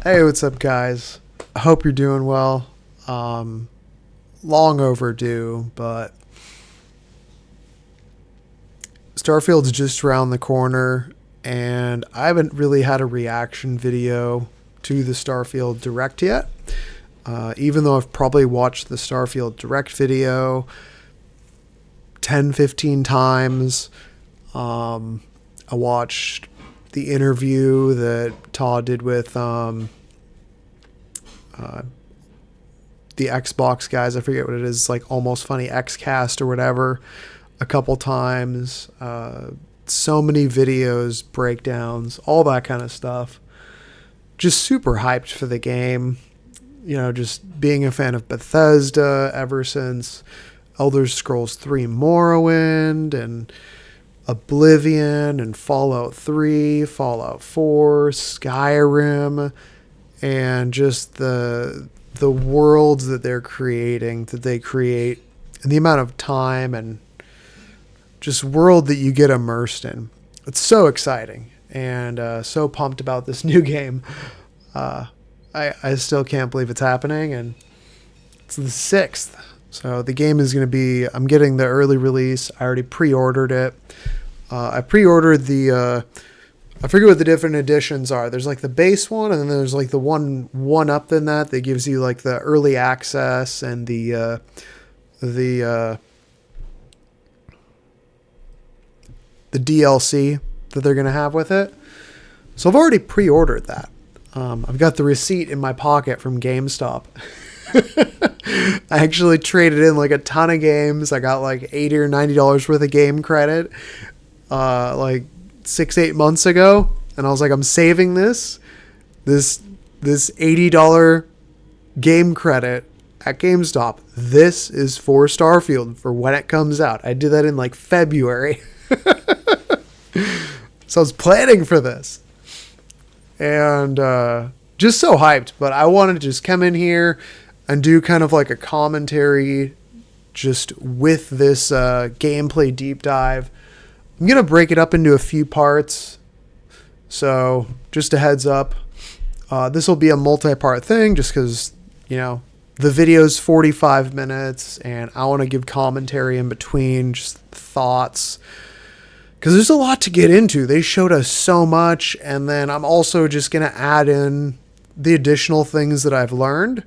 Hey, what's up, guys? I hope you're doing well. Long overdue, but Starfield's just around the corner, and I haven't really had a reaction video to the Starfield Direct yet. Even though I've probably watched the Starfield Direct video 10, 15 times. I watched the interview that Todd did with the Xbox guys. I forget what it is, like Almost Funny Xcast or whatever, a couple times. So many videos, breakdowns, all that kind of stuff. Just super hyped for the game. You know, just being a fan of Bethesda ever since Elder Scrolls 3 Morrowind and Oblivion and Fallout 3, Fallout 4, Skyrim, and just the worlds that they're creating, that they create, and the amount of time and just world that you get immersed in. It's so exciting, and so pumped about this new game. I still can't believe it's happening, and it's the 6th. So the game is going to be, I'm getting the early release. I already pre-ordered it. I pre-ordered the, I forget what the different editions are. There's like the base one, and then there's like the one up than that gives you like the early access and the DLC that they're going to have with it. So I've already pre-ordered that. I've got the receipt in my pocket from GameStop. I actually traded in like a ton of games. I got like $80 or $90 worth of game credit like 6-8 months ago, and I was like, I'm saving this $80 game credit at GameStop. This is for Starfield for when it comes out. I did that in like February. So I was planning for this. And just so hyped. But I wanted to just come in here and do kind of like a commentary just with this gameplay deep dive. I'm going to break it up into a few parts. So just a heads up. This will be a multi-part thing just because, you know, the video's 45 minutes and I want to give commentary in between, just thoughts. Because there's a lot to get into. They showed us so much, and then I'm also just going to add in the additional things that I've learned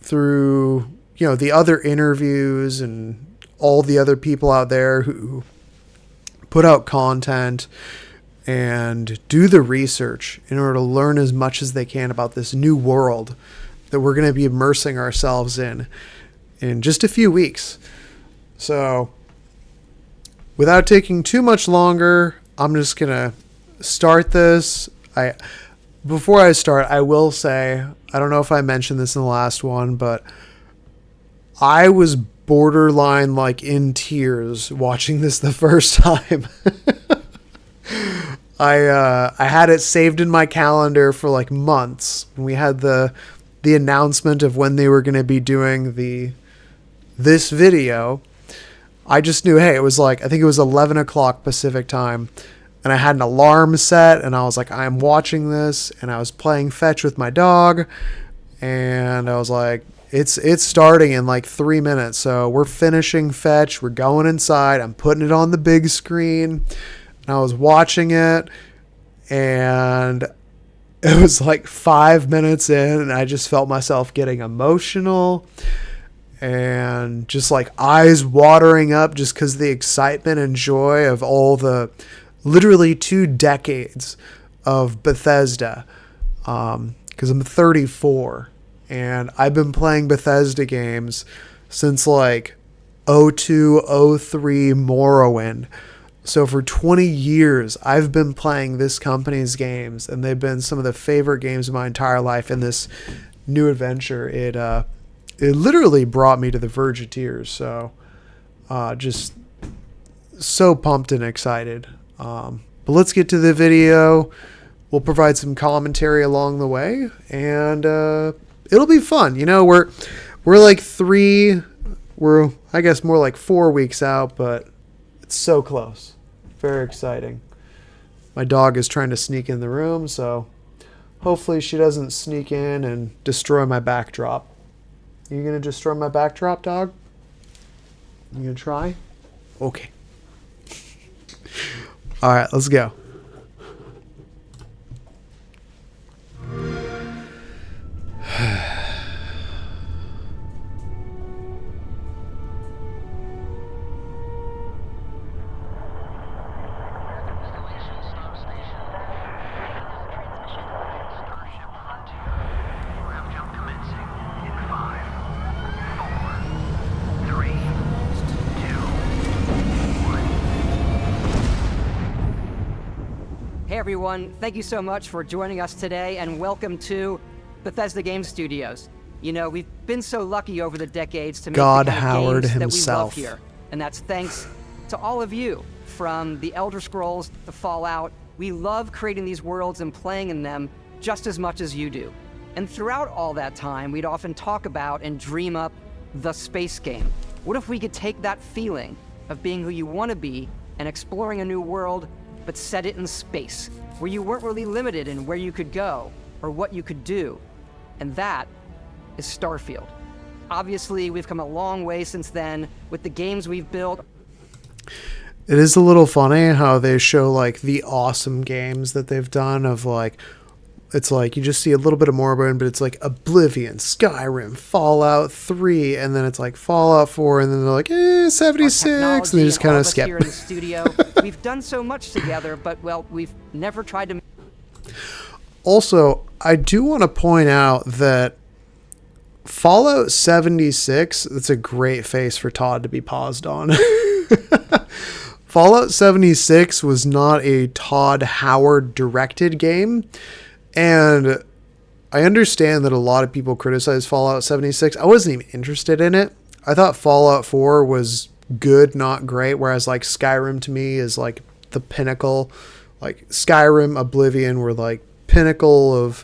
through, you know, the other interviews and all the other people out there who put out content and do the research in order to learn as much as they can about this new world that we're going to be immersing ourselves in just a few weeks. So without taking too much longer, I'm just going to start this. Before I start, I will say, I don't know if I mentioned this in the last one, but I was borderline like in tears watching this the first time. I had it saved in my calendar for like months. When we had the announcement of when they were going to be doing this video, I just knew, hey, it was like, I think it was 11 o'clock Pacific time, and I had an alarm set, and I was like, I'm watching this, and I was playing fetch with my dog, and I was like, it's starting in like 3 minutes, so we're finishing fetch, we're going inside, I'm putting it on the big screen, and I was watching it, and it was like 5 minutes in, and I just felt myself getting emotional, and just like eyes watering up just because the excitement and joy of all the literally 2 decades of Bethesda. Because I'm 34 and I've been playing Bethesda games since like 02, 03 Morrowind. So for 20 years, I've been playing this company's games, and they've been some of the favorite games of my entire life. In this new adventure, it literally brought me to the verge of tears. So just so pumped and excited. But let's get to the video. We'll provide some commentary along the way, and it'll be fun. You know, we're like I guess more like 4 weeks out, but it's so close. Very exciting. My dog is trying to sneak in the room, so Hopefully she doesn't sneak in and destroy my backdrop. You gonna destroy my backdrop, dog? You gonna try? Okay. All right, let's go. Hey everyone, thank you so much for joining us today and welcome to Bethesda Game Studios. You know, we've been so lucky over the decades to make God the kind of Howard games himself. that we love here. And that's thanks to all of you, from the Elder Scrolls to Fallout. We love creating these worlds and playing in them just as much as you do. And throughout all that time, we'd often talk about and dream up the space game. What if we could take that feeling of being who you want to be and exploring a new world, but set it in space, where you weren't really limited in where you could go or what you could do. And that is Starfield. Obviously, we've come a long way since then with the games we've built. It is a little funny how they show like the awesome games that they've done of like, it's like you just see a little bit of Morrowind, but it's like Oblivion, Skyrim, Fallout 3, and then it's like Fallout 4, and then they're like, 76, and they just kind of skip. Here in the studio, we've done so much together, but well, we've never tried to. Also, I do want to point out that Fallout 76, that's a great face for Todd to be paused on. Fallout 76 was not a Todd Howard directed game. And I understand that a lot of people criticize Fallout 76. I wasn't even interested in it. I thought Fallout 4 was good, not great. Whereas like Skyrim to me is like the pinnacle. Like Skyrim, Oblivion were like pinnacle of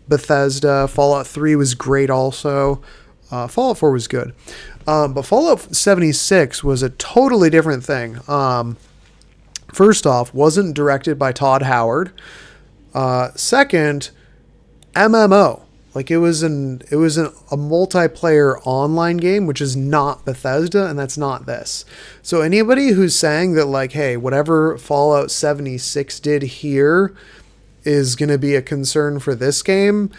Bethesda. Fallout 3 was great also. Fallout 4 was good. But Fallout 76 was a totally different thing. First off, wasn't directed by Todd Howard. Second, MMO. Like it was a multiplayer online game, which is not Bethesda, and that's not this. So anybody who's saying that like, hey, whatever Fallout 76 did here is going to be a concern for this game,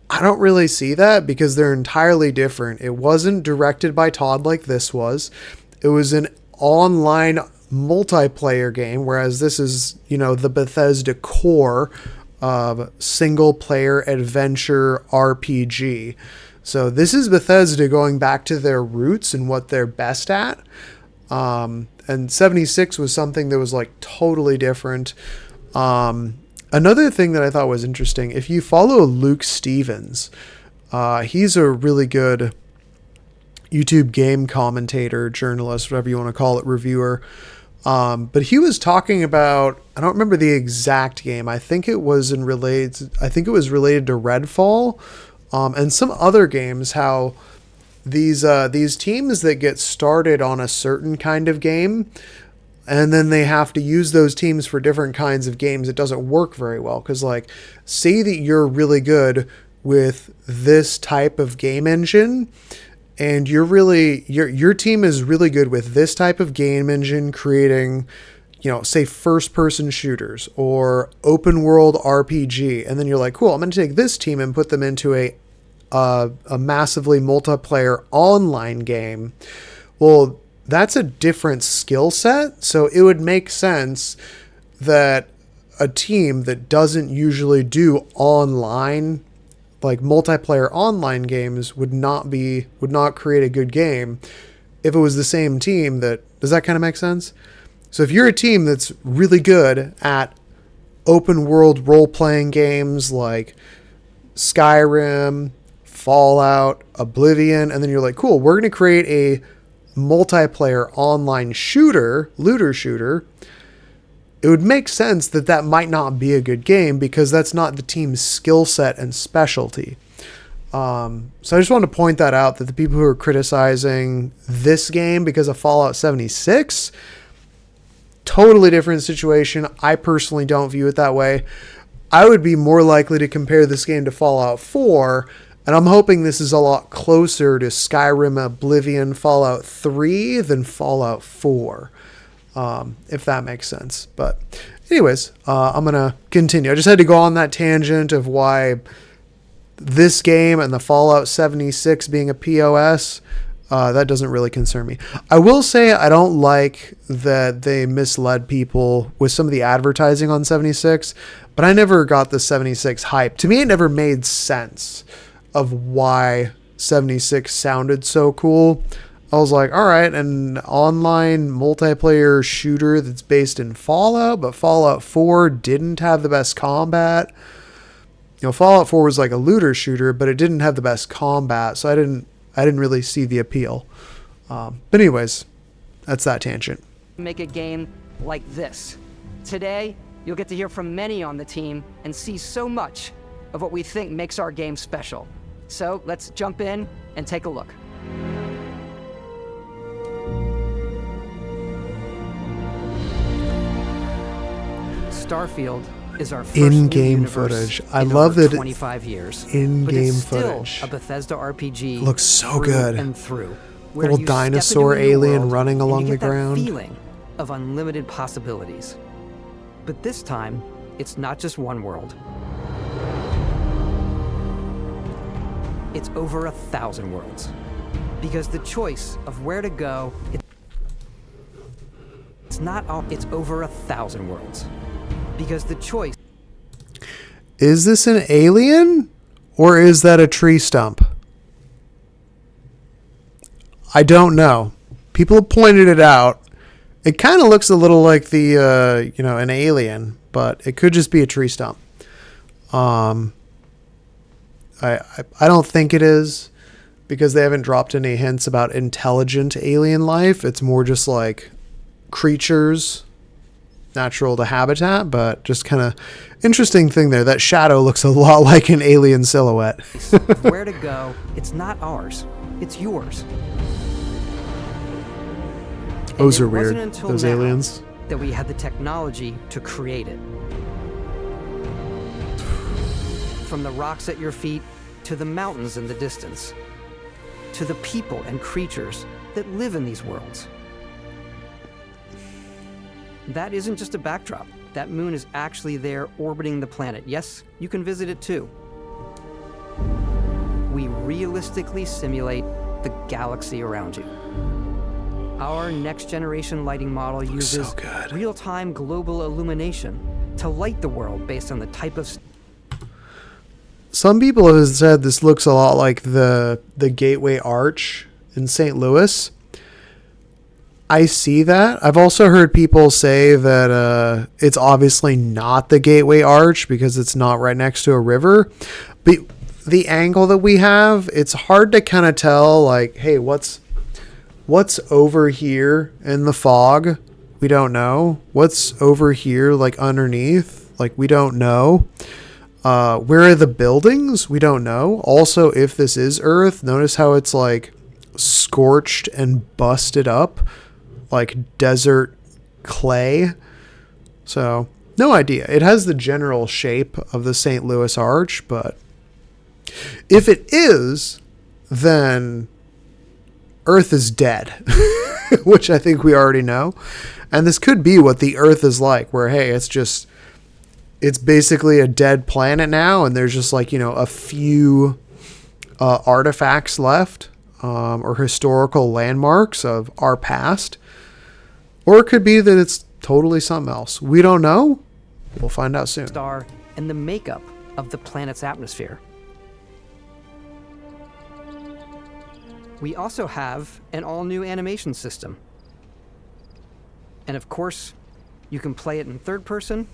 I don't really see that because they're entirely different. It wasn't directed by Todd like this was. It was an online multiplayer game, whereas this is, you know, the Bethesda core of single player adventure RPG. So this is Bethesda going back to their roots and what they're best at. And 76 was something that was like totally different. Another thing that I thought was interesting, if you follow Luke Stevens, he's a really good YouTube game commentator, journalist, whatever you want to call it, reviewer. But he was talking about, I don't remember the exact game. I think it was related to Redfall, and some other games, how these teams that get started on a certain kind of game, and then they have to use those teams for different kinds of games, it doesn't work very well. Because like, say that you're really good with this type of game engine, and your team is really good with this type of game engine, creating, you know, say first person shooters or open world RPG. And then you're like, cool, I'm going to take this team and put them into a massively multiplayer online game. Well, that's a different skill set. So it would make sense that a team that doesn't usually do online, like multiplayer online games, would not create a good game if it was the same team that, does that kind of make sense? So if you're a team that's really good at open world role-playing games like Skyrim, Fallout, Oblivion, and then you're like, cool, we're going to create a multiplayer online looter shooter, it would make sense that that might not be a good game because that's not the team's skill set and specialty. So I just wanted to point that out, that the people who are criticizing this game because of Fallout 76, totally different situation. I personally don't view it that way. I would be more likely to compare this game to Fallout 4, and I'm hoping this is a lot closer to Skyrim, Oblivion, Fallout 3 than Fallout 4, if that makes sense. But anyways, I'm going to continue. I just had to go on that tangent of why this game and the Fallout 76 being a POS, that doesn't really concern me. I will say I don't like that they misled people with some of the advertising on 76, but I never got the 76 hype. To me, it never made sense of why 76 sounded so cool. I was like, all right, an online multiplayer shooter that's based in Fallout, but Fallout 4 didn't have the best combat. You know, Fallout 4 was like a looter shooter, but it didn't have the best combat, so I didn't really see the appeal. But anyways, that's that tangent. Make a game like this. Today, you'll get to hear from many on the team and see so much of what we think makes our game special. So let's jump in and take a look. Starfield is our first in-game footage. I love that 25 years. In-game footage. footage. A Bethesda RPG. Looks so good. And through. Little dinosaur alien running along the ground. That feeling of unlimited possibilities. But this time, it's not just one world. It's over 1,000 worlds. Because the choice of where to go, it's not all, it's over 1,000 worlds. Because the choice... Is this an alien? Or is that a tree stump? I don't know. People have pointed it out. It kind of looks a little like the, an alien, but it could just be a tree stump. I don't think it is, because they haven't dropped any hints about intelligent alien life. It's more just like creatures natural to habitat, but just kind of interesting thing there. That shadow looks a lot like an alien silhouette. Where to go, it's not ours. It's yours. Those are weird, those aliens. That we had the technology to create it. From the rocks at your feet, to the mountains in the distance, to the people and creatures that live in these worlds. That isn't just a backdrop. That moon is actually there orbiting the planet. Yes, you can visit it too. We realistically simulate the galaxy around you. Our next-generation lighting model uses real-time global illumination to light the world based on the type of... Some people have said this looks a lot like the Gateway Arch in St. Louis. I see that. I've also heard people say that it's obviously not the Gateway Arch because it's not right next to a river. But the angle that we have, it's hard to kind of tell, like, hey, what's over here in the fog? We don't know. What's over here, like, underneath? Like, we don't know. Where are the buildings? We don't know. Also, if this is Earth, notice how it's, like, scorched and busted up. Like desert clay. So, no idea. It has the general shape of the St. Louis Arch, but if it is, then Earth is dead, which I think we already know. And this could be what the Earth is like, where, hey, it's basically a dead planet now, and there's just like, a few artifacts left, or historical landmarks of our past. Or it could be that it's totally something else. We don't know. We'll find out soon. Star and the makeup of the planet's atmosphere. We also have an all-new animation system. And of course, you can play it in third person.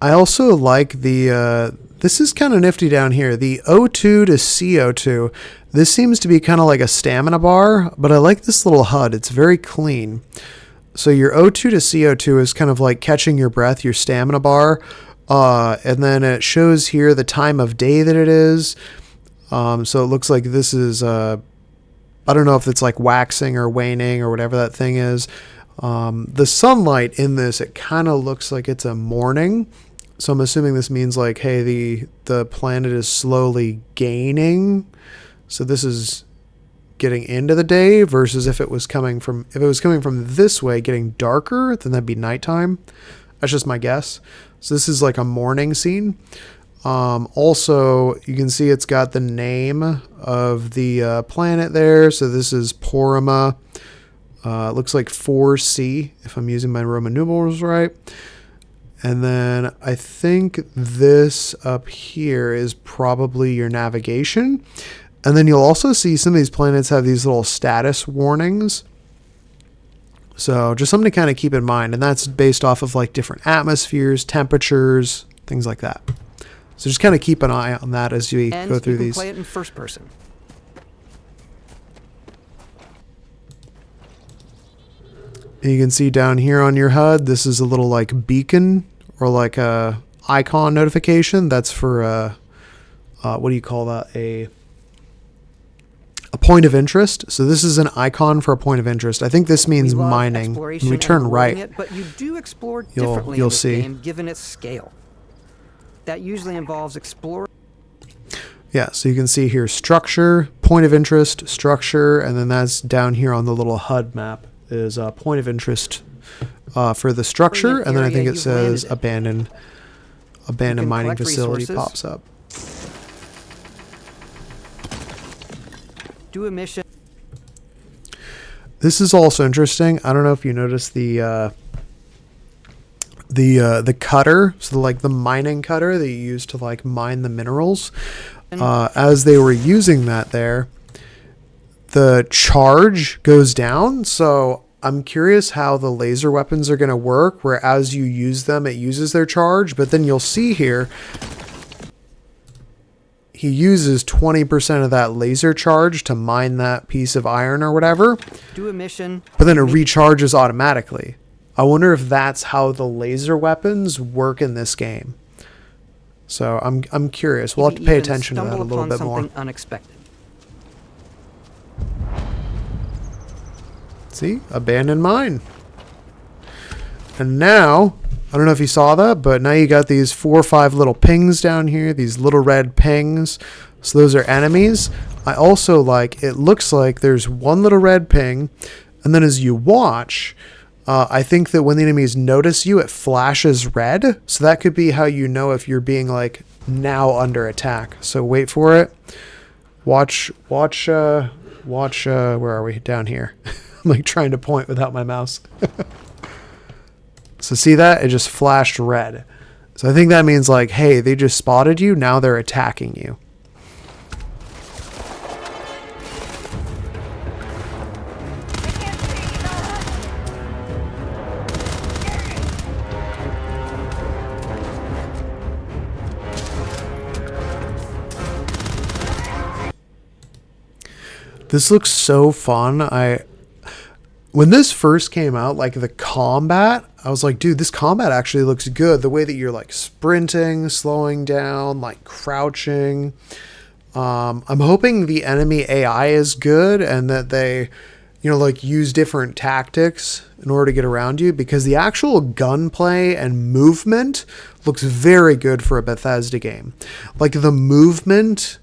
I also like this is kind of nifty down here, the O2 to CO2. This seems to be kind of like a stamina bar, but I like this little HUD. It's very clean. So your O2 to CO2 is kind of like catching your breath, your stamina bar. And then it shows here the time of day that it is. So it looks like this is, I don't know if it's like waxing or waning or whatever that thing is. The sunlight in this, it kind of looks like it's a morning. So I'm assuming this means like, hey, the planet is slowly gaining. So this is getting into the day versus if it was coming from this way, getting darker, then that'd be nighttime. That's just my guess. So this is like a morning scene. Also, you can see it's got the name of the planet there. So this is Porima. It looks like 4C, if I'm using my Roman numerals right. And then I think this up here is probably your navigation. And then you'll also see some of these planets have these little status warnings. So just something to kind of keep in mind. And that's based off of like different atmospheres, temperatures, things like that. So just kind of keep an eye on that as we go through these. Play it in first person. And you can see down here on your HUD, this is a little like beacon or like a icon notification. That's for what do you call that? A point of interest. So this is an icon for a point of interest. I think this means mining. When we turn right, but you do explore differently you'll in this see. game, given its scale. That usually involves exploring. Yeah, so you can see here structure, point of interest, structure, and then that's down here on the little HUD map is a point of interest for the structure, and then I think it says abandoned mining facility pops up. Do a mission. This is also interesting. I don't know if you noticed the cutter, so like the mining cutter that you use to like mine the minerals. As they were using that there, the charge goes down. So I'm curious how the laser weapons are going to work, where as you use them, it uses their charge. But then you'll see here, he uses 20% of that laser charge to mine that piece of iron or whatever. Do a mission. But then it recharges automatically. I wonder if that's how the laser weapons work in this game. So I'm curious. We'll have to pay attention to that a little bit more. Unexpected. See? Abandoned mine. And now, I don't know if you saw that, but now you got these 4 or 5 little pings down here. These little red pings. So those are enemies. I also like, it looks like there's one little red ping. And then as you watch, I think that when the enemies notice you, it flashes red. So that could be how you know if you're being like now under attack. So wait for it. Watch, where are we? Down here. I'm like trying to point without my mouse. So see that? It just flashed red. So I think that means like, hey, they just spotted you. Now they're attacking you. This looks so fun. When this first came out, like the combat, I was like, dude, this combat actually looks good. The way that you're like sprinting, slowing down, like crouching. I'm hoping the enemy AI is good and that they, like use different tactics in order to get around you, because the actual gunplay and movement looks very good for a Bethesda game. Like the movement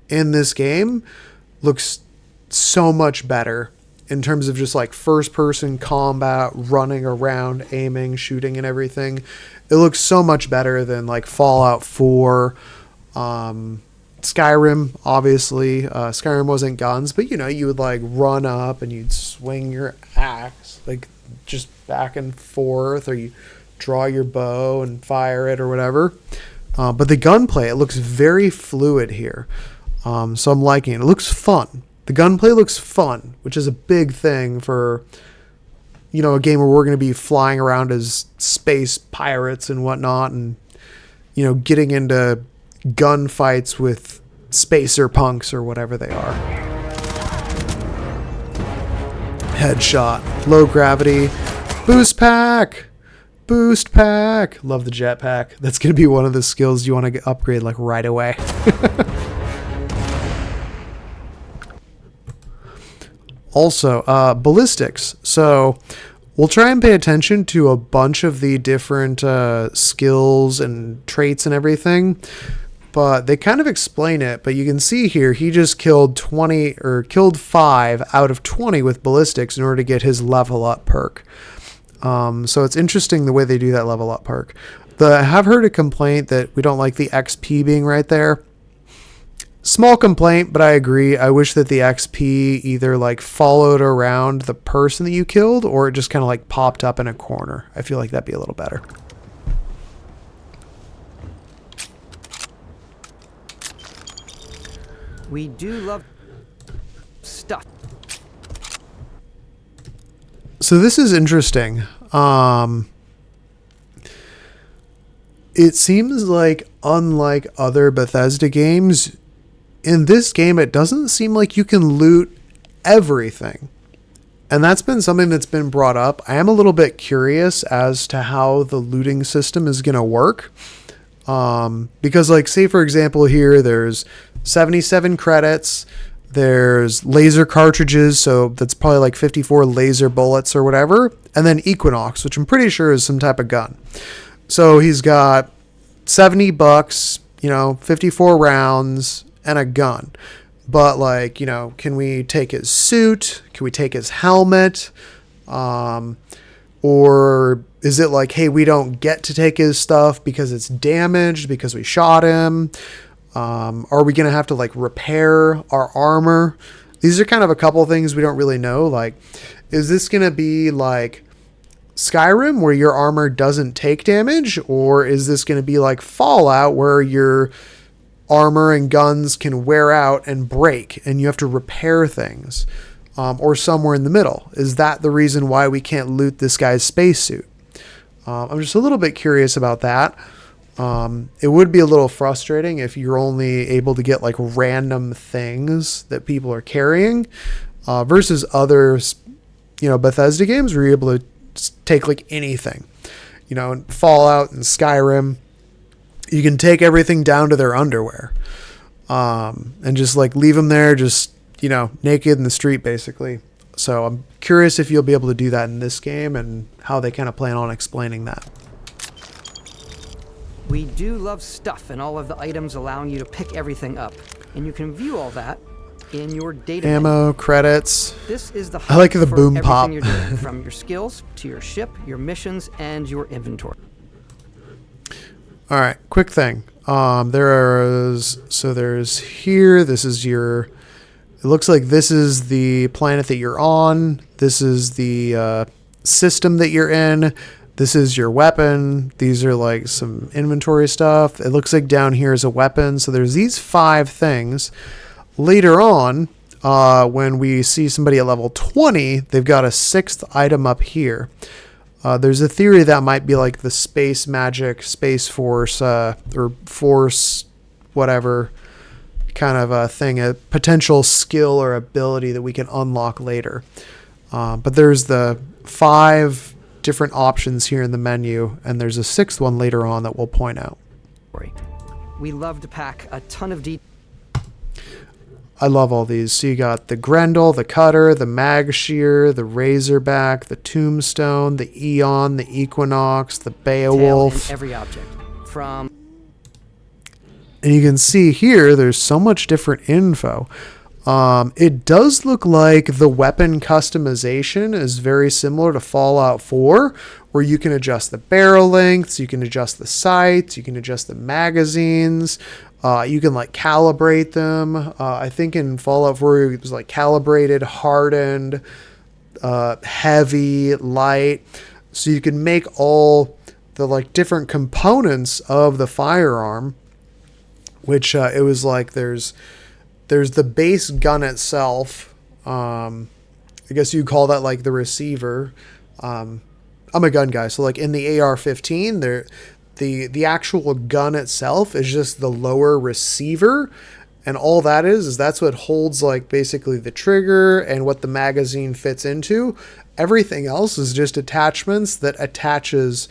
in this game looks so much better in terms of just like first person combat, running around, aiming, shooting and everything. It looks so much better than like Fallout 4, Skyrim, obviously. Skyrim wasn't guns, but you would like run up and you'd swing your axe like just back and forth, or you draw your bow and fire it or whatever. But the gunplay, it looks very fluid here. So I'm liking it. It looks fun. The gunplay looks fun, which is a big thing for, a game where we're going to be flying around as space pirates and whatnot, and, getting into gunfights with spacer punks or whatever they are. Headshot, low gravity, boost pack, love the jetpack. That's going to be one of the skills you want to upgrade like right away. Also, ballistics. So we'll try and pay attention to a bunch of the different skills and traits and everything, but they kind of explain it. But you can see here, he just killed 5 out of 20 with ballistics in order to get his level up perk. So it's interesting the way they do that level up perk. I have heard a complaint that we don't like the XP being right there. Small complaint, but I agree. I wish that the XP either like followed around the person that you killed, or it just kind of like popped up in a corner. I feel like that'd be a little better. We do love stuff. So this is interesting. It seems like, unlike other Bethesda games, in this game, it doesn't seem like you can loot everything. And that's been something that's been brought up. I am a little bit curious as to how the looting system is going to work. Because, like, say, for example, here, there's 77 credits. There's laser cartridges, so that's probably like 54 laser bullets or whatever. And then Equinox, which I'm pretty sure is some type of gun. So he's got $70, 54 rounds, and a gun. But like, can we take his suit? Can we take his helmet? Or is it like, hey, we don't get to take his stuff because it's damaged because we shot him? Are we going to have to like repair our armor? These are kind of a couple of things we don't really know. Like, is this going to be like Skyrim where your armor doesn't take damage? Or is this going to be like Fallout where your armor and guns can wear out and break and you have to repair things? Or somewhere in the middle? Is that the reason why we can't loot this guy's spacesuit? I'm just a little bit curious about that. It would be a little frustrating if you're only able to get like random things that people are carrying, versus other, Bethesda games where you're able to take like anything, in Fallout and Skyrim, you can take everything down to their underwear, and just like leave them there, just, naked in the street basically. So I'm curious if you'll be able to do that in this game and how they kind of plan on explaining that. We do love stuff and all of the items allowing you to pick everything up. And you can view all that in your data ammo, menu. Credits. This is the I like the for boom everything pop. You're doing, from your skills to your ship, your missions, and your inventory. All right, quick thing. There's here, this is it looks like this is the planet that you're on. This is the system that you're in. This is your weapon. These are like some inventory stuff. It looks like down here is a weapon. So there's these 5 things. Later on, when we see somebody at level 20, they've got a 6th item up here. There's a theory that might be like the space magic, space force, or force, whatever kind of a thing, a potential skill or ability that we can unlock later. But there's the 5 different options here in the menu, and there's a 6th one later on that we'll point out. We love to pack a ton of detail. I love all these. So you got the Grendel, the Cutter, the Mag Shear, the Razorback, the Tombstone, the Eon, the Equinox, the Beowulf. In every object. And you can see here, there's so much different info. It does look like the weapon customization is very similar to Fallout 4, where you can adjust the barrel lengths, you can adjust the sights, you can adjust the magazines, you can like calibrate them. I think in Fallout 4 it was like calibrated, hardened, heavy, light. So you can make all the like different components of the firearm, which it was like there's the base gun itself. I guess you call that like the receiver. I'm a gun guy, so like in the AR-15, the actual gun itself is just the lower receiver, and all that is that's what holds like basically the trigger and what the magazine fits into. Everything else is just attachments that attaches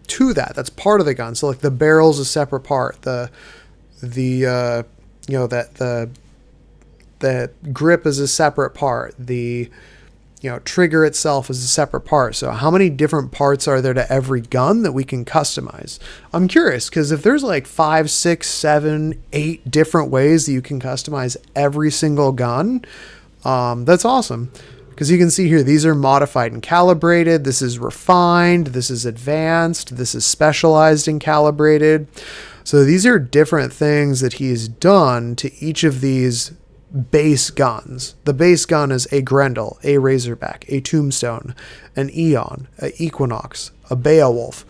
to that. That's part of the gun. So like the barrel's a separate part. The grip is a separate part. The trigger itself is a separate part. So how many different parts are there to every gun that we can customize? I'm curious, because if there's like 5, 6, 7, 8 different ways that you can customize every single gun, that's awesome. Because you can see here, these are modified and calibrated. This is refined. This is advanced. This is specialized and calibrated. So these are different things that he's done to each of these base guns. The base gun is a Grendel, a Razorback, a Tombstone, an Eon, a Equinox, a Beowulf.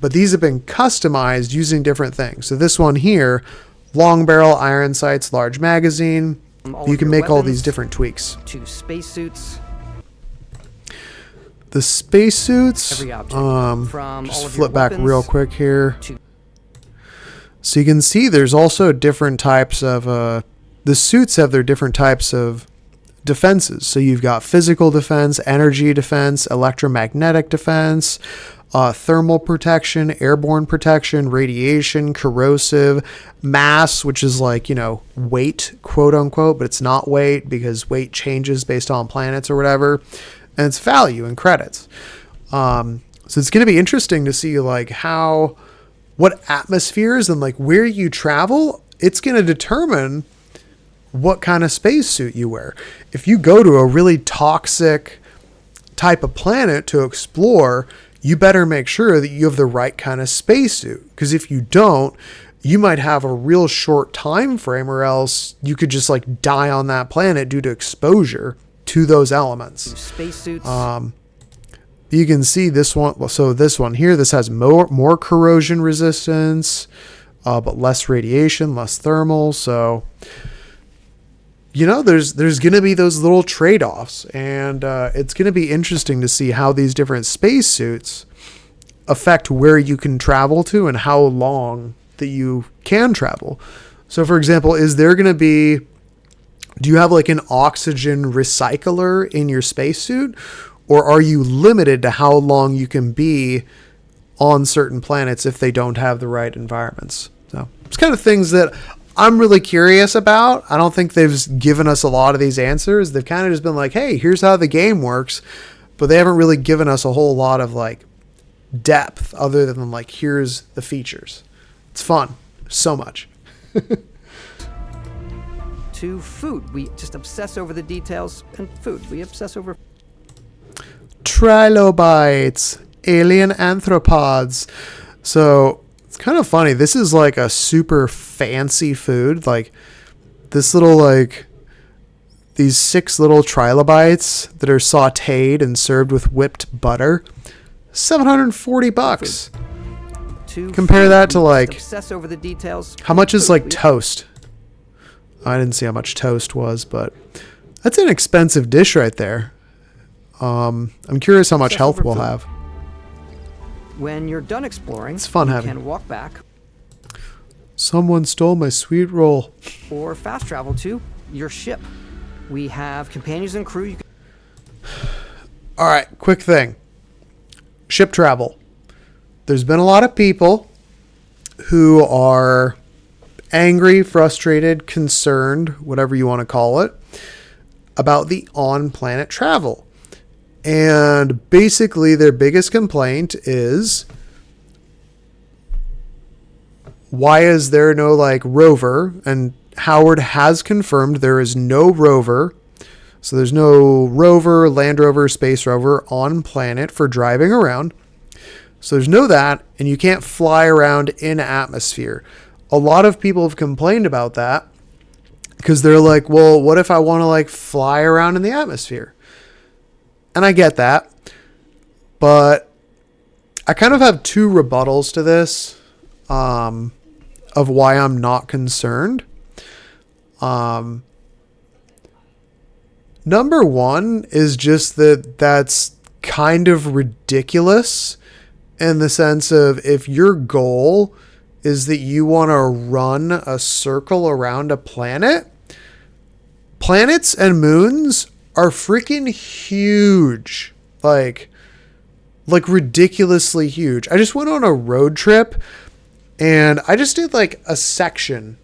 But these have been customized using different things. So this one here, long barrel, iron sights, large magazine. You can make all these different tweaks. 2 spacesuits. The spacesuits, Every object. From just all of flip your back weapons real quick here. to- So you can see there's also different types of, the suits have their different types of defenses. So you've got physical defense, energy defense, electromagnetic defense, thermal protection, airborne protection, radiation, corrosive, mass, which is like, weight, quote unquote, but it's not weight because weight changes based on planets or whatever. And it's value and credits. So it's going to be interesting to see like what atmospheres and like where you travel, it's going to determine what kind of spacesuit you wear. If you go to a really toxic type of planet to explore, you better make sure that you have the right kind of spacesuit. Because if you don't, you might have a real short time frame, or else you could just like die on that planet due to exposure to those elements. Spacesuits. You can see this one. So this one here, this has more corrosion resistance, but less radiation, less thermal. So, there's going to be those little trade-offs, and it's going to be interesting to see how these different spacesuits affect where you can travel to and how long that you can travel. So, for example, do you have like an oxygen recycler in your spacesuit, or are you limited to how long you can be on certain planets if they don't have the right environments? So it's kind of things that I'm really curious about. I don't think they've given us a lot of these answers. They've kind of just been like, hey, here's how the game works, but they haven't really given us a whole lot of like depth other than like, here's the features. It's fun. So much. To food. We just obsess over the details, and food. We obsess over Trilobites, alien anthropods. So it's kind of funny. This is like a super fancy food. Like this little, like these 6 little trilobites that are sauteed and served with whipped butter. $740. Compare that to like, obsess over the details. How much is like toast? I didn't see how much toast was, but that's an expensive dish right there. I'm curious how much health we'll have. When you're done exploring, it's fun you having. can walk back. Someone stole my sweet roll. Or fast travel to your ship. We have companions and crew. All right, quick thing. Ship travel. There's been a lot of people who are angry, frustrated, concerned, whatever you want to call it, about the on-planet travel. And basically their biggest complaint is, why is there no like rover? And Howard has confirmed there is no rover. So there's no rover, Land Rover, Space Rover on planet for driving around. So there's no that, and you can't fly around in atmosphere. A lot of people have complained about that because they're like, well, what if I want to like fly around in the atmosphere? And I get that, but I kind of have 2 rebuttals to this, of why I'm not concerned. Number one is just that's kind of ridiculous in the sense of, if your goal is that you want to run a circle around a planet, planets and moons are freaking huge. Like ridiculously huge. I just went on a road trip and I just did like a section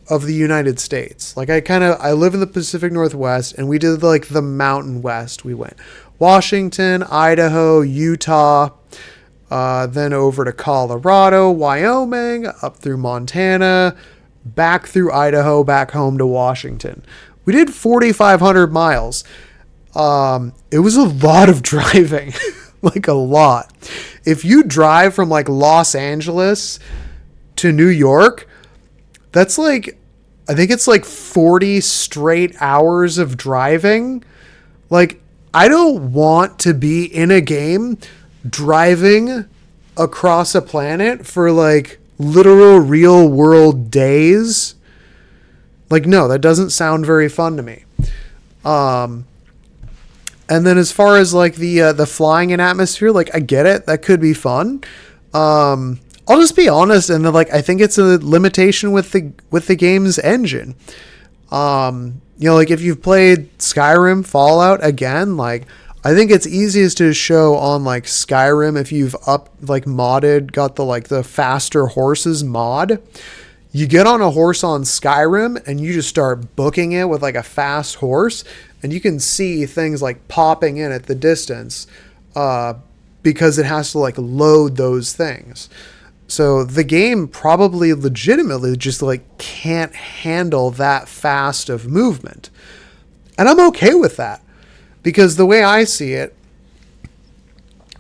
of the United States. Like I live in the Pacific Northwest, and we did like the Mountain West. We went Washington, Idaho, Utah, then over to Colorado, Wyoming, up through Montana, back through Idaho, back home to Washington. We did 4,500 miles. It was a lot of driving, like a lot. If you drive from like Los Angeles to New York, that's like, I think it's like 40 straight hours of driving. Like, I don't want to be in a game driving across a planet for like literal real world days. Like, no, that doesn't sound very fun to me. And then as far as like the flying in atmosphere, like I get it, that could be fun. I'll just be honest, and then like I think it's a limitation with the game's engine. Like if you've played Skyrim, Fallout, again, like I think it's easiest to show on like Skyrim if you've got the faster horses mod. You get on a horse on Skyrim and you just start booking it with like a fast horse, and you can see things like popping in at the distance because it has to like load those things. So the game probably legitimately just like can't handle that fast of movement. And I'm okay with that, because the way I see it,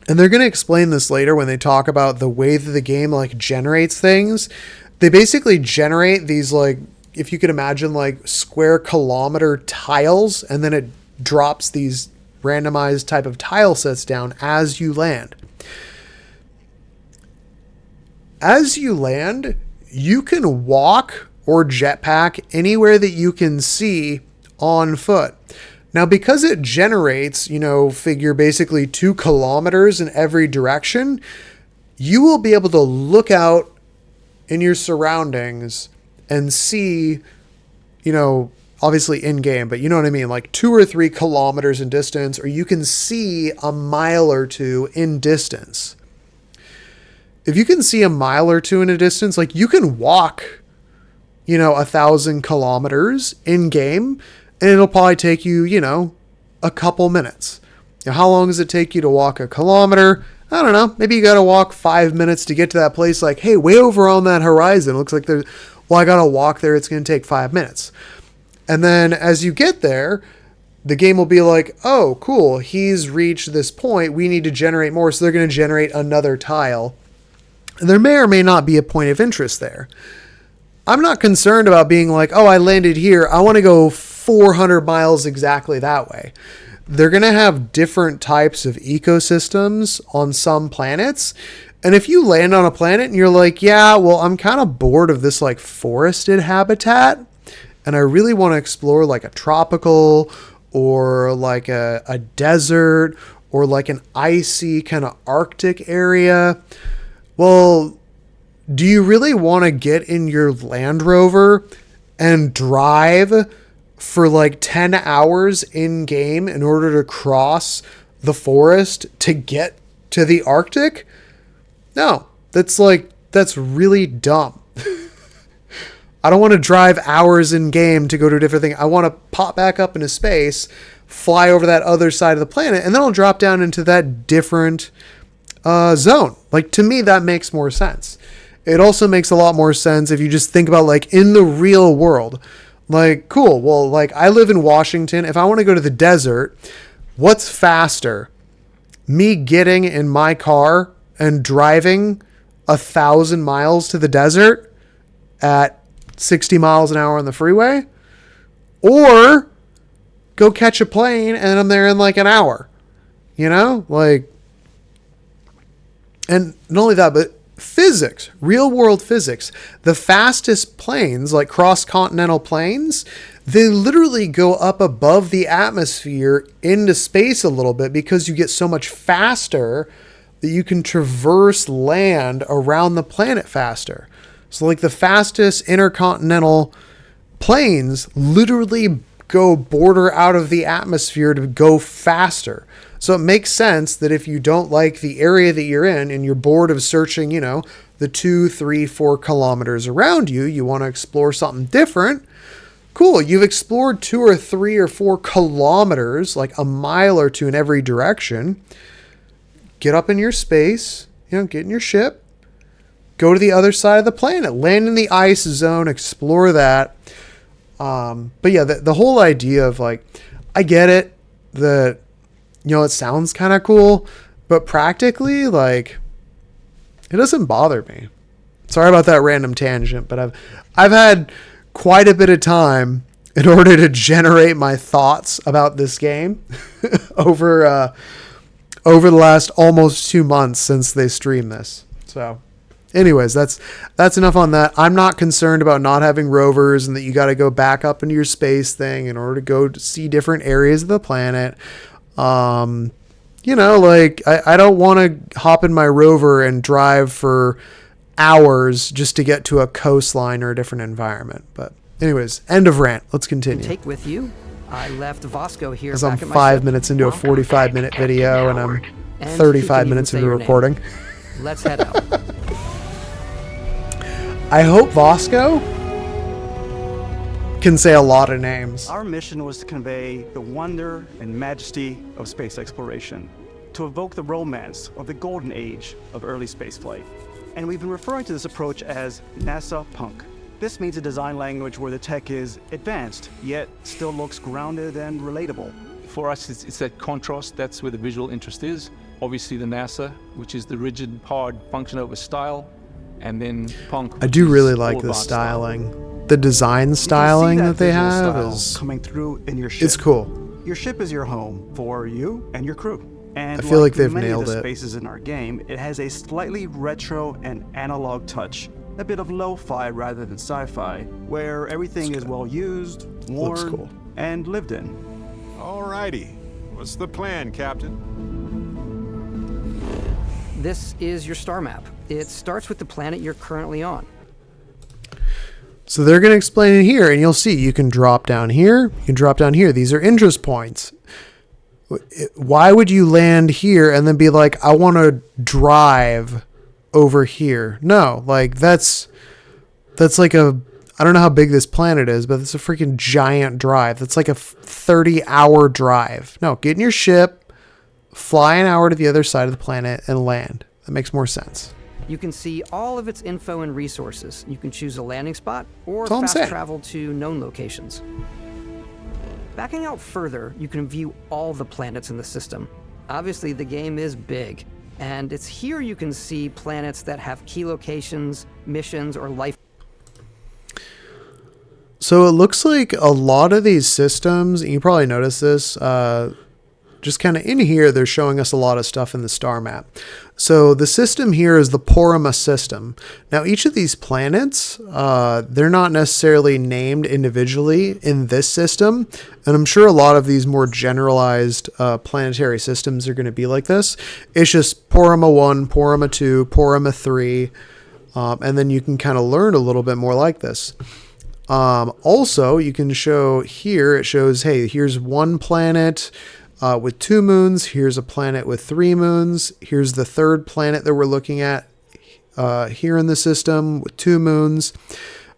and they're going to explain this later when they talk about the way that the game like generates things, they basically generate these like, if you could imagine like square kilometer tiles, and then it drops these randomized type of tile sets down as you land. As you land, you can walk or jetpack anywhere that you can see on foot. Now, because it generates, figure basically 2 kilometers in every direction, you will be able to look out in your surroundings and see, obviously in game, but you know what I mean? Like 2 or 3 kilometers in distance, or you can see a mile or 2 in distance. If you can see a mile or 2 in a distance, like you can walk, 1,000 kilometers in game, and it'll probably take you, a couple minutes. Now, how long does it take you to walk a kilometer? I don't know. Maybe you got to walk 5 minutes to get to that place. Like, hey, way over on that horizon, it looks like I got to walk there. It's going to take 5 minutes. And then as you get there, the game will be like, oh, cool. He's reached this point. We need to generate more. So they're going to generate another tile. And there may or may not be a point of interest there. I'm not concerned about being like, oh, I landed here. I want to go 400 miles exactly that way. They're going to have different types of ecosystems on some planets. And if you land on a planet and you're like, yeah, well, I'm kind of bored of this like forested habitat, and I really want to explore like a tropical or like a desert or like an icy kind of Arctic area. Well, do you really want to get in your Land Rover and drive for like 10 hours in game in order to cross the forest to get to the Arctic? No, that's really dumb. I don't want to drive hours in game to go to a different thing. I want to pop back up into space, fly over that other side of the planet, and then I'll drop down into that different zone. Like, to me, that makes more sense. It also makes a lot more sense if you just think about like in the real world. Like, cool. Well, like I live in Washington. If I want to go to the desert, what's faster? Me getting in my car and driving 1,000 miles to the desert at 60 miles an hour on the freeway, or go catch a plane and I'm there in like an hour, like, and not only that, but physics, real world physics, the fastest planes, like cross-continental planes, they literally go up above the atmosphere into space a little bit because you get so much faster that you can traverse land around the planet faster. So like the fastest intercontinental planes literally go border out of the atmosphere to go faster. So it makes sense that if you don't like the area that you're in and you're bored of searching, the 2, 3, 4 kilometers around you, you want to explore something different. Cool. You've explored 2 or 3 or 4 kilometers, like a mile or two in every direction. Get up in your space, get in your ship, go to the other side of the planet, land in the ice zone, explore that. But yeah, the whole idea of like, I get it that, it sounds kind of cool, but practically, like, it doesn't bother me. Sorry about that random tangent, but I've had quite a bit of time in order to generate my thoughts about this game over the last almost 2 months since they streamed this. So anyways, that's enough on that. I'm not concerned about not having rovers and that you got to go back up into your space thing in order to go to see different areas of the planet. Like I don't want to hop in my rover and drive for hours just to get to a coastline or a different environment. But anyways, end of rant. Let's continue. Take with you. I left Vasco here. As I'm 5 minutes into a 45-minute video and I'm 35 minutes into recording. Let's head out. I hope Vasco can say a lot of names. Our mission was to convey the wonder and majesty of space exploration, to evoke the romance of the golden age of early spaceflight. And we've been referring to this approach as NASA Punk. This means a design language where the tech is advanced, yet still looks grounded and relatable. For us, it's that contrast. That's where the visual interest is. Obviously the NASA, which is the rigid, hard function over style, and then Punk. I do really like the styling. The design styling that they have is coming through in your ship. It's cool. Your ship is your home for you and your crew. And I feel like they've many nailed of the it. spaces in our game, it has a slightly retro and analog touch, a bit of lo-fi rather than sci-fi, where everything is well used, worn, cool. and lived in. Alrighty, what's the plan, Captain? This is your star map. It starts with the planet you're currently on. So they're going to explain it here, and you'll see you can drop down here, you can drop down here. These are interest points. Why would you land here and then be like, I want to drive over here? No, like that's like I don't know how big this planet is, but it's a freaking giant drive. That's like a 30-hour drive. No, get in your ship, fly an hour to the other side of the planet, and land. That makes more sense. You can see all of its info and resources. You can choose a landing spot or That's all I'm fast saying. travel to known locations. Backing out further, you can view all the planets in the system. Obviously, the game is big, and it's here you can see planets that have key locations, missions, or life. So it looks like a lot of these systems, and you probably noticed this, just kind of in here, they're showing us a lot of stuff in the star map. So the system here is the Porama system. Now, each of these planets, they're not necessarily named individually in this system. And I'm sure a lot of these more generalized planetary systems are going to be like this. It's just Porama 1, Porama 2, Porama 3. And then you can kind of learn a little bit more like this. Also, you can show here, it shows, hey, here's one planet with 2 moons. Here's a planet with 3 moons. Here's the third planet that we're looking at here in the system with 2 moons.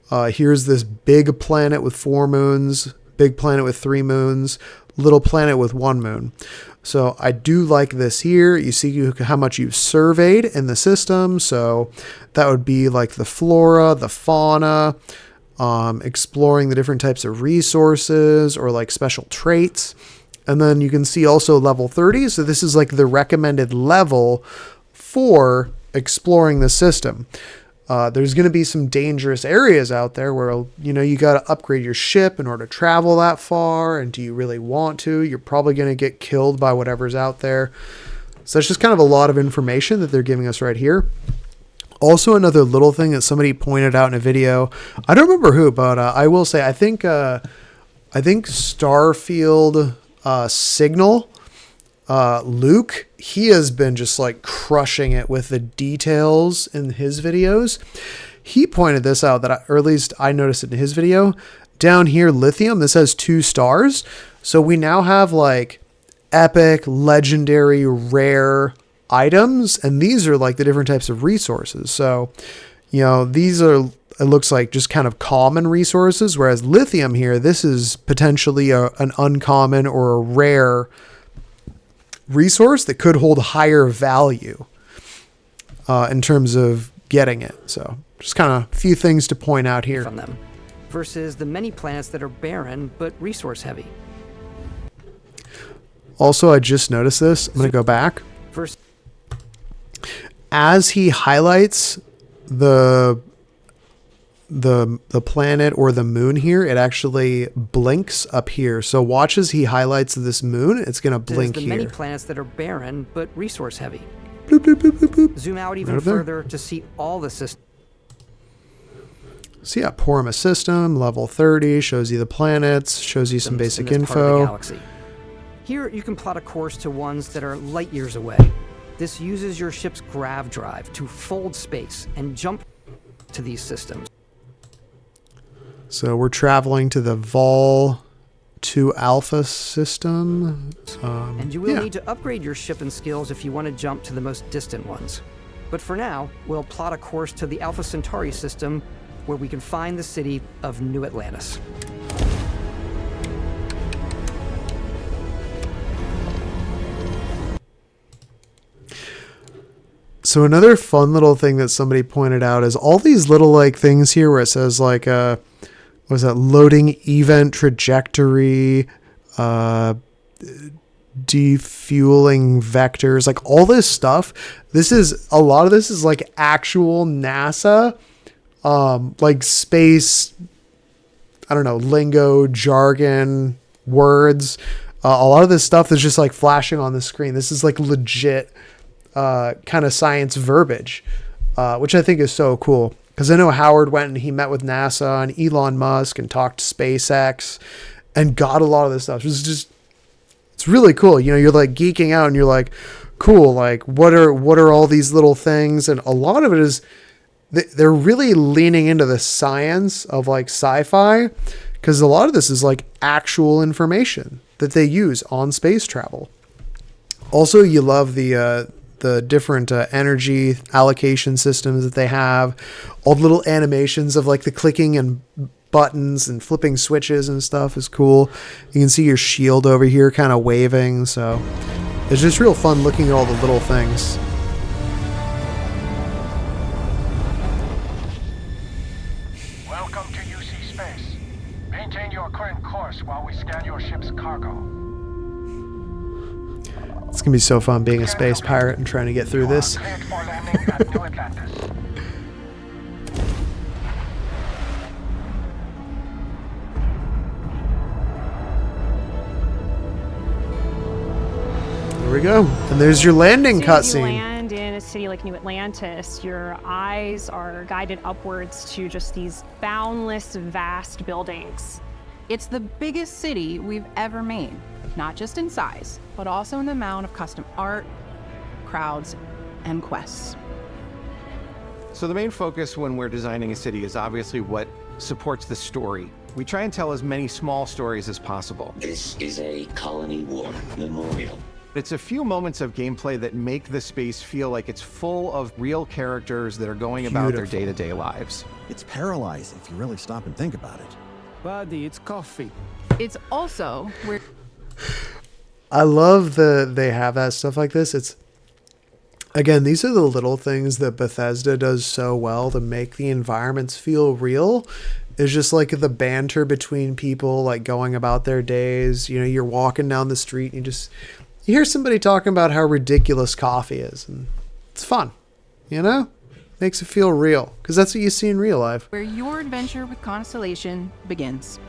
Here's this big planet with 4 moons, big planet with 3 moons, little planet with 1 moon. So I do like this here. You see how much you've surveyed in the system. So that would be like the flora, the fauna, exploring the different types of resources or like special traits. And then you can see also level 30. So this is like the recommended level for exploring the system. There's going to be some dangerous areas out there where, you got to upgrade your ship in order to travel that far. And do you really want to? You're probably going to get killed by whatever's out there. So that's just kind of a lot of information that they're giving us right here. Also, another little thing that somebody pointed out in a video, I don't remember who, but I will say, I think Starfield Signal, Luke, he has been just like crushing it with the details in his videos. He pointed this out or at least I noticed it in his video. Down here, lithium, this has 2 stars. So we now have like epic, legendary, rare items, and these are like the different types of resources. So, these are, it looks like, just kind of common resources, whereas lithium here, this is potentially an uncommon or a rare resource that could hold higher value in terms of getting it. So just kind of a few things to point out here. From them, versus the many planets that are barren but resource heavy. Also, I just noticed this. I'm going to go back. First, as he highlights the planet or the moon here, it actually blinks up here. So watch as he highlights this moon, it's going to blink the here. many planets that are barren but resource heavy. Bloop, bloop, bloop, bloop, bloop. Zoom out even Right up there. further to see all the systems. So yeah, Porma system, level 30, shows you the planets, shows you some basic in this part of the info. galaxy. Here you can plot a course to ones that are light years away. This uses your ship's grav drive to fold space and jump to these systems. So we're traveling to the Vol 2 Alpha system. And you will need to upgrade your ship and skills if you want to jump to the most distant ones. But for now, we'll plot a course to the Alpha Centauri system where we can find the city of New Atlantis. So another fun little thing that somebody pointed out is all these little like things here where it says like what was that, loading event trajectory, defueling vectors, like all this stuff. A lot of this is like actual NASA like space, I don't know, lingo, jargon, words. A lot of this stuff is just like flashing on the screen. This is like legit kind of science verbiage, which I think is so cool. Because I know Howard went and he met with NASA and Elon Musk and talked to SpaceX and got a lot of this stuff. It's really cool. You're like geeking out and you're like, cool. Like what are all these little things? And a lot of it is they're really leaning into the science of like sci-fi, because a lot of this is like actual information that they use on space travel. Also, you love the different energy allocation systems that they have, all the little animations of like the clicking and buttons and flipping switches and stuff is cool. You can see your shield over here kind of waving. So it's just real fun looking at all the little things. Welcome to UC Space. Maintain your current course while we scan your ship's cargo. It's going to be so fun being a space pirate and trying to get through this. Cleared for landing at New Atlantis. There we go. And there's your landing As soon as you cutscene. land in a city like New Atlantis, your eyes are guided upwards to just these boundless, vast buildings. It's the biggest city we've ever made, not just in size, but also in the amount of custom art, crowds, and quests. So the main focus when we're designing a city is obviously what supports the story. We try and tell as many small stories as possible. This is a Colony War memorial. It's a few moments of gameplay that make the space feel like it's full of real characters that are going about their Beautiful. day-to-day lives. It's paralyzing if you really stop and think about it. Buddy, it's coffee. It's also where I love they have that stuff like this. Again, these are the little things that Bethesda does so well to make the environments feel real. It's just like the banter between people, like going about their days. You're walking down the street and you hear somebody talking about how ridiculous coffee is, and it's fun. Makes it feel real, because that's what you see in real life. where your adventure with Constellation begins.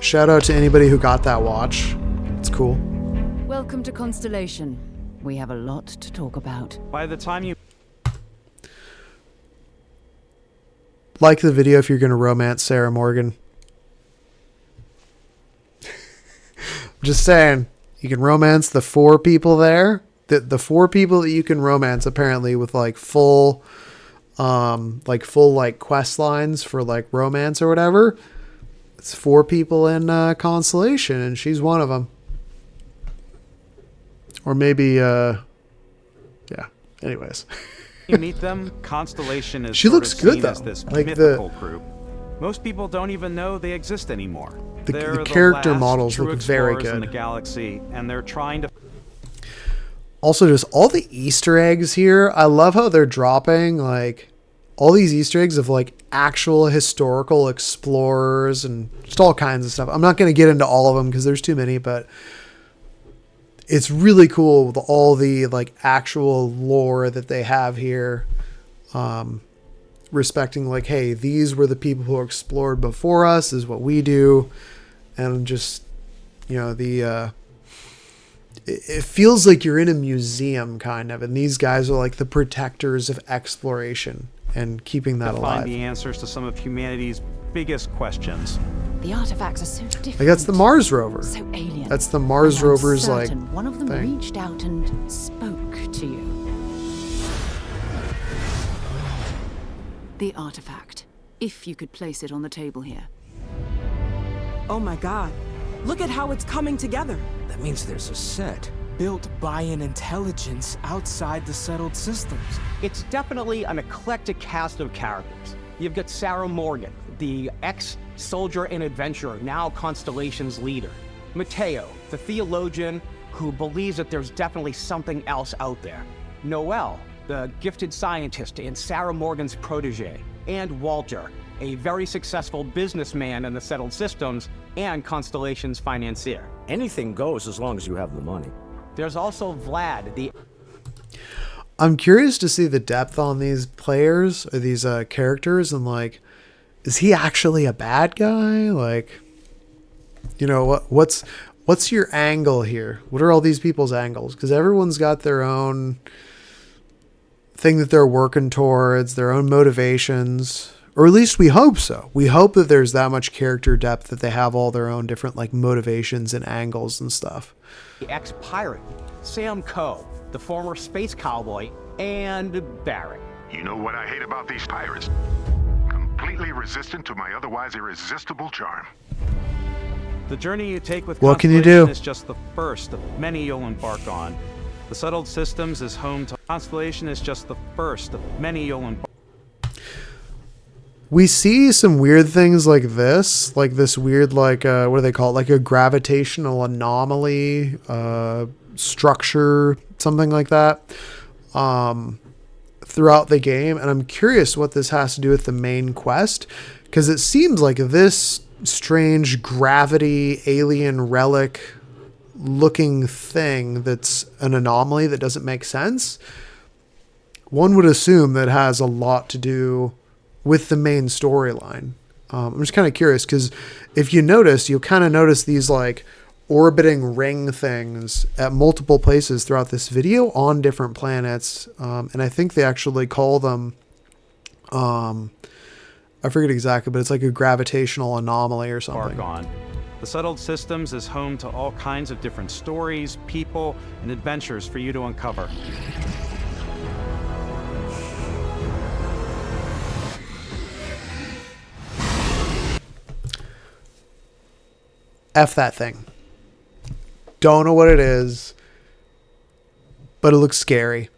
Shout out to anybody who got that watch. It's cool. Welcome to Constellation. We have a lot to talk about. By the time you Like the video if you're going to romance Sarah Morgan. Just saying, you can romance the 4 people there. The 4 people that you can romance apparently with like full quest lines for like romance or whatever. It's 4 people in Constellation, and she's one of them. Or maybe, yeah. Anyways. You meet them, Constellation is she sort looks of good seen though. as this Like mythical group. Most people don't even know they exist anymore. They're the character last models true look very explorers in good. the galaxy, and they're trying to. Also, just all the Easter eggs here. I love how they're dropping like all these Easter eggs of like actual historical explorers and just all kinds of stuff. I'm not going to get into all of them because there's too many, but it's really cool with all the like actual lore that they have here. Respecting like, hey, these were the people who explored before us, is what we do. And just, you know, it feels like you're in a museum kind of, and these guys are like the protectors of exploration and keeping that alive. Find the answers to some of humanity's biggest questions. The artifacts are so different. Like that's the Mars rover. So alien. That's the Mars And I'm rover's like certain one of them thing. reached out and spoke to you. The artifact. If you could place it on the table here. Oh my god. Look at how it's coming together. That means there's a set built by an intelligence outside the settled systems. It's definitely an eclectic cast of characters. You've got Sarah Morgan, the ex-soldier and adventurer, now Constellation's leader. Mateo, the theologian who believes that there's definitely something else out there. Noel, the gifted scientist and Sarah Morgan's protege. And Walter, a very successful businessman in the settled systems and Constellation's financier. Anything goes as long as you have the money. There's also Vlad, the... I'm curious to see the depth on these players or these characters, and like, is he actually a bad guy? Like, you know, what's your angle here? What are all these people's angles? Because everyone's got their own thing that they're working towards, their own motivations, or at least we hope so. We hope that there's that much character depth that they have all their own different like motivations and angles and stuff. The ex-pirate, Sam Coe, the former space cowboy, and Barrett. You know what I hate about these pirates? Completely resistant to my otherwise irresistible charm. The journey you take with What can you Constellation do? is just the first of many you'll embark on. The settled systems is home to Constellation is just the first of many you'll embark. We see some weird things like this weird, like, what do they call it? Like a gravitational anomaly, structure, something like that, throughout the game. And I'm curious what this has to do with the main quest, because it seems like this strange gravity alien relic looking thing that's an anomaly that doesn't make sense. One would assume that has a lot to do with the main storyline. I'm just kind of curious, because if you notice, you'll kind of notice these like orbiting ring things at multiple places throughout this video on different planets. And I think they actually call them, I forget exactly, but it's like a gravitational anomaly or something. On. The settled systems is home to all kinds of different stories, people, and adventures for you to uncover. F that thing. Don't know what it is, but it looks scary.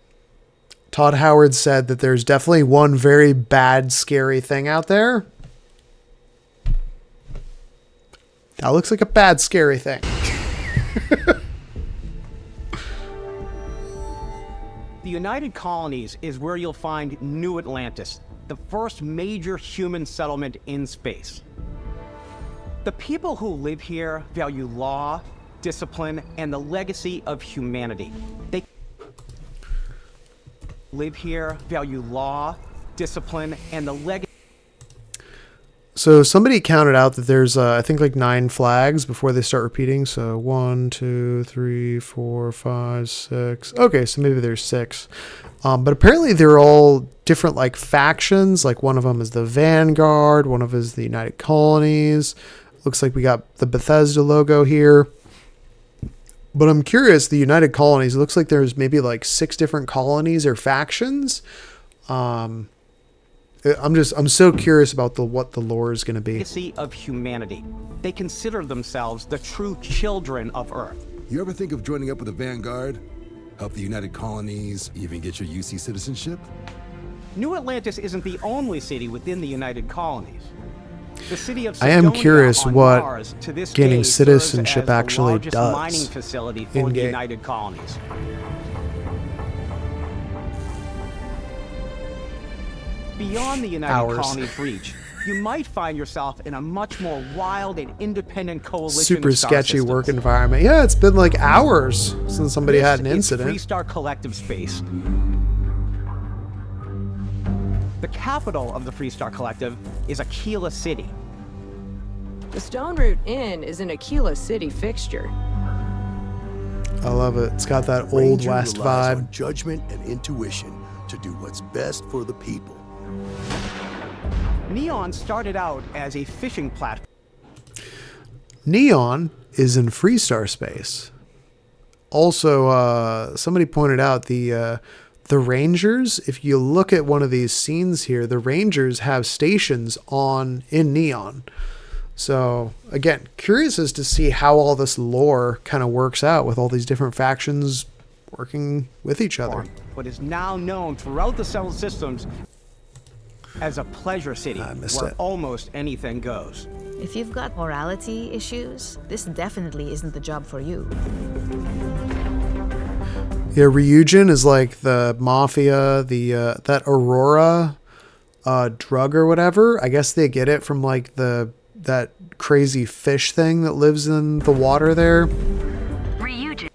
Todd Howard said that there's definitely one very bad, scary thing out there. That looks like a bad, scary thing. The United Colonies is where you'll find New Atlantis, the first major human settlement in space. The people who live here value law, discipline, and the legacy of humanity. They live here, value law, discipline, and the legacy. So somebody counted out that there's, I think, like 9 flags before they start repeating. So 1, 2, 3, 4, 5, 6. Okay, so maybe there's 6. But apparently they're all different, like, factions. Like one of them is the Vanguard. One of them is the United Colonies. Looks like we got the Bethesda logo here. But I'm curious, the United Colonies, it looks like there's maybe like 6 different colonies or factions. And I'm so curious about what the lore is going to be. Legacy of humanity. They consider themselves the true children of Earth. You ever think of joining up with the Vanguard? Help the United Colonies, even get your UC citizenship? New Atlantis isn't the only city within the United Colonies. The city of I am Sidonia curious on what Mars, to this gaining day, serves citizenship as the actually largest mining does facility for the in-game. United Colonies. Beyond the United Hours. Colonies' reach, you might find yourself in a much more wild and independent coalition Super of star sketchy systems. work environment. Yeah, it's been like hours since somebody had an This is incident. Freestar Collective space. The capital of the Freestar Collective is Aquila City. The Stone Root Inn is an Aquila City fixture. I love it. It's got that old Ranger west relies vibe. on judgment and intuition to do what's best for the people. Neon started out as a fishing platform. Neon is in Freestar space. Also, somebody pointed out the Rangers. If you look at one of these scenes here, the Rangers have stations in Neon. So again, curious as to see how all this lore kind of works out with all these different factions working with each other. What is now known throughout the settled systems as a pleasure city, where almost anything goes. If you've got morality issues, this definitely isn't the job for you. Yeah, Ryujin is like the mafia, that Aurora drug or whatever. I guess they get it from like that crazy fish thing that lives in the water there. Ryujin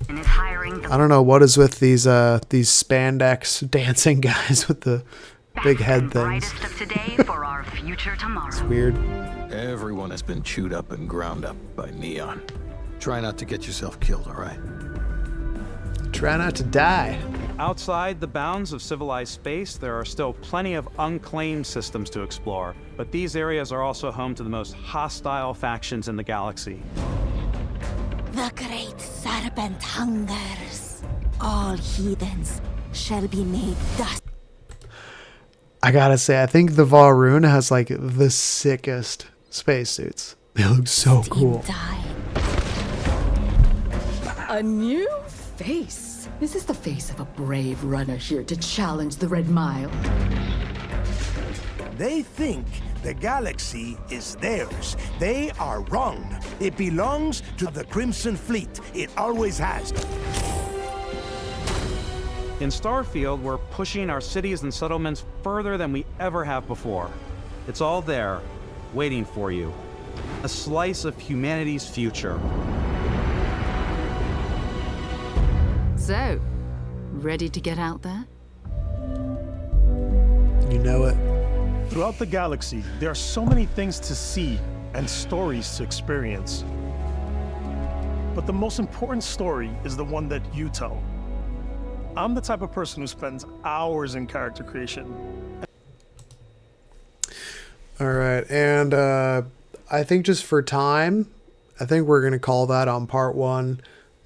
is hiring the I don't know what is with these spandex dancing guys with the big head things. brightest of today for our future tomorrow. It's weird. Everyone has been chewed up and ground up by Neon. Try not to get yourself killed, all right? Try not to die. Outside the bounds of civilized space, there are still plenty of unclaimed systems to explore, but these areas are also home to the most hostile factions in the galaxy. The great serpent hungers. All heathens shall be made dust. I gotta say, I think the Varun has like the sickest spacesuits. They look so cool. A new face. Is this the face of a brave runner here to challenge the Red Mile? They think the galaxy is theirs. They are wrong. It belongs to the Crimson Fleet. It always has. In Starfield, we're pushing our cities and settlements further than we ever have before. It's all there, waiting for you. A slice of humanity's future. So, ready to get out there? You know it. Throughout the galaxy, there are so many things to see and stories to experience. But the most important story is the one that you tell. I'm the type of person who spends hours in character creation. All right, and I think just for time, I think we're gonna call that on part one,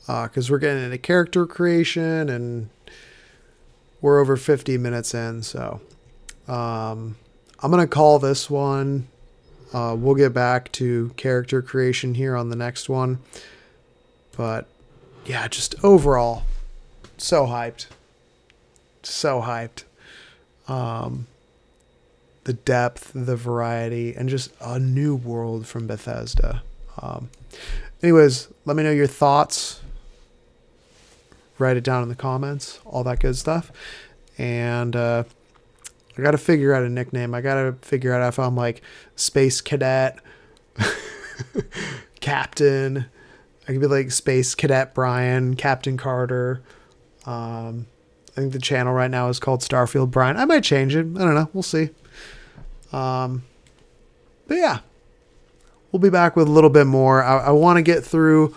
because we're getting into character creation and we're over 50 minutes in. So I'm gonna call this one. We'll get back to character creation here on the next one. But yeah, just overall, so hyped. So hyped. The depth, the variety, and just a new world from Bethesda. Anyways, let me know your thoughts. Write it down in the comments, all that good stuff. And I got to figure out a nickname. I got to figure out if I'm like Space Cadet, Captain. I could be like Space Cadet Brian, Captain Carter. I think the channel right now is called Starfield Brian. I might change it. I don't know. We'll see. But yeah, we'll be back with a little bit more. I want to get through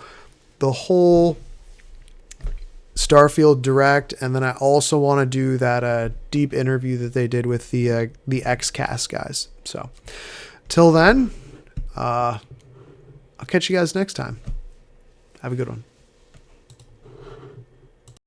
the whole Starfield Direct, and then I also want to do that deep interview that they did with the XCast guys. So till then, I'll catch you guys next time. Have a good one.